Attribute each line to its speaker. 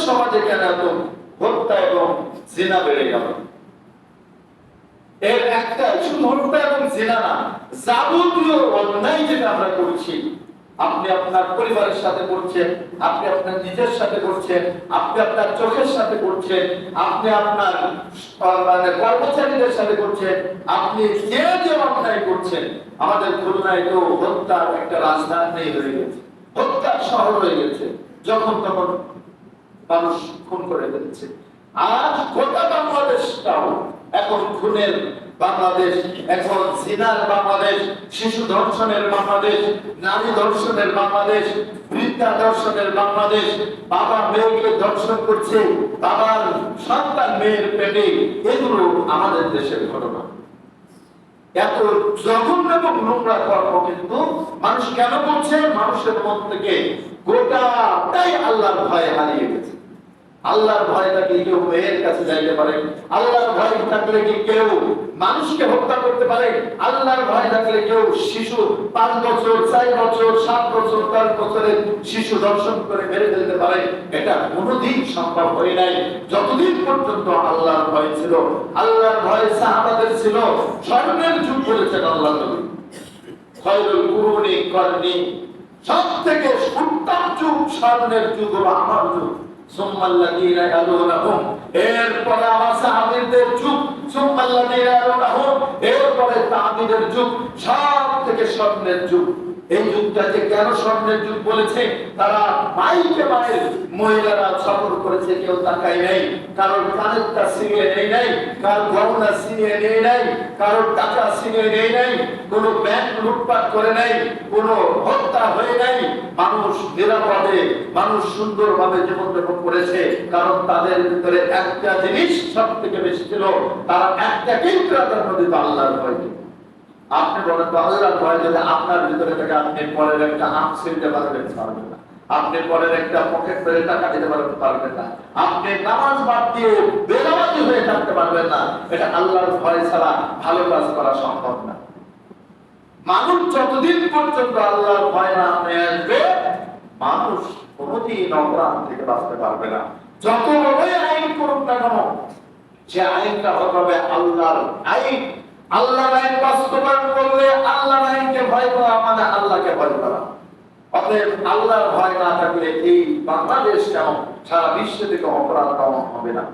Speaker 1: সমাজে কেন এত হত্যা এবং জিনা বেড়ে গেল? এর একটা শুধু হত্যা এবং জিনা না, যাবতীয় অন্যায় যেটা আমরা করছি, আপনি আপনার পরিবারের সাথে করছেন, আপনি আপনার নিজের সাথে করছেন, আপনি আপনার চোখের সাথে করছেন, আপনি আপনার কর্মচারীদের সাথে করছেন, আপনি যে যে অন্যায় করছেন। আমাদের খুলনায় তো হত্যার একটা রাজধানী হয়ে গেছে, হত্যার শহর হয়ে গেছে। যখন তখন মানুষ খুন করে ফেলছে। আর গোটা বাংলাদেশটাও এখন খুনের বাংলাদেশ, এখন জিনার বাংলাদেশ, শিশু ধর্ষণের বাংলাদেশ, নারী ধর্ষণের বাংলাদেশ, বৃদ্ধা ধর্ষণের বাংলাদেশ। বাবা মেয়েকে ধর্ষণ করছে, বাবার সন্তান মেয়ের পেটে। এগুলো আমাদের দেশের ঘটনা। এত জঘন্য এবং নোংরা কর্ম কিন্তু মানুষ কেন করছে? মানুষের মন থেকে গোটাটাই আল্লাহর ভয় হারিয়ে গেছে। আল্লাহর ভয় থাকলে কেউ মেয়ের কাছে যাইতে পারে, আল্লাহর ভয় থাকলে কি কেউ মানুষকে হত্যা করতে পারে, আল্লাহর ভয় থাকলে কেউ শিশু 5 বছর, 4 বছর, 7 বছর, 10 বছরের শিশু দর্শন করে মেরে ফেলতে পারে। এটা কোনোদিন সম্ভব হয় নাই যতদিন পর্যন্ত আল্লাহর ভয় ছিল। আল্লাহর ভয় সাহাবাদের ছিল। স্বর্ণের যুগ বলেছেন আল্লাহ নবী, খয়রুল কুরুনি করনি, সবথেকে উত্তম যুগ স্বর্ণের যুগ হলো আমার যুগ। সুম্মাল্লাযীনা ইয়ালুনাহুম, এরপরে আমার সাহাবীদের যুগ। সুম্মাল্লাযীনা ইয়ালুনাহুম, এরপরে তাবিঈদের যুগ। সব থেকে স্বর্ণের যুগ। এই যুগটাকে কেন স্বর্ণের যুগ বলেছে? তারা মাইকে মায়ের মহিলারা সফর করেছে, কেউ তাকায় নাই, কারোর কানেরটা ছিনিয়ে নেই নাই, কারোর গহনা ছিনিয়ে নেই নাই, কারোর টাকা ছিনিয়ে নেই নাই, কোনো ব্যাংক লুটপাট করে নাই, কোনো হত্যা হয়ে নাই। মানুষ নিরাপদে, মানুষ সুন্দরভাবে জীবনযাপন করেছে। কারণ তাদের ভিতরে একটা জিনিস সব থেকে বেশি ছিল, তারা একটাকেই প্রাধান্য দিত, আল্লাহর ভয়। আপনি বলেন তো, আল্লাহর ভয় যদি আপনার ভিতরে থাকে, আপনি পরের একটা আম ছিঁড়তে পারবেন না, আপনি পরের একটা পকেট করে টাকা দিতে পারবেন না, আপনি নামাজ বাদ দিয়ে বেনামাজি হয়ে থাকতে পারবেন না। এটা আল্লাহর ভয় ছাড়া ভালো কাজ করা সম্ভব না। মানুষ যতদিন পর্যন্ত আল্লাহর ভয় না নিয়ে আসবে, মানুষ কোনোদিন অপরাধ থেকে বাঁচতে পারবে না। যত বড়ই আইন করুক না কেন, যে আইনটা হবে আল্লাহর আইন। আল্লাহর আইন বাস্তবায়ন করলে আল্লাহর আইনকে ভয় করা মানে আল্লাহকে ভয় করা। অতএব আল্লাহর ভয় না থাকলে এই বাংলাদেশ কেন, সারা বিশ্ব থেকে অপরাধ কম হবে না।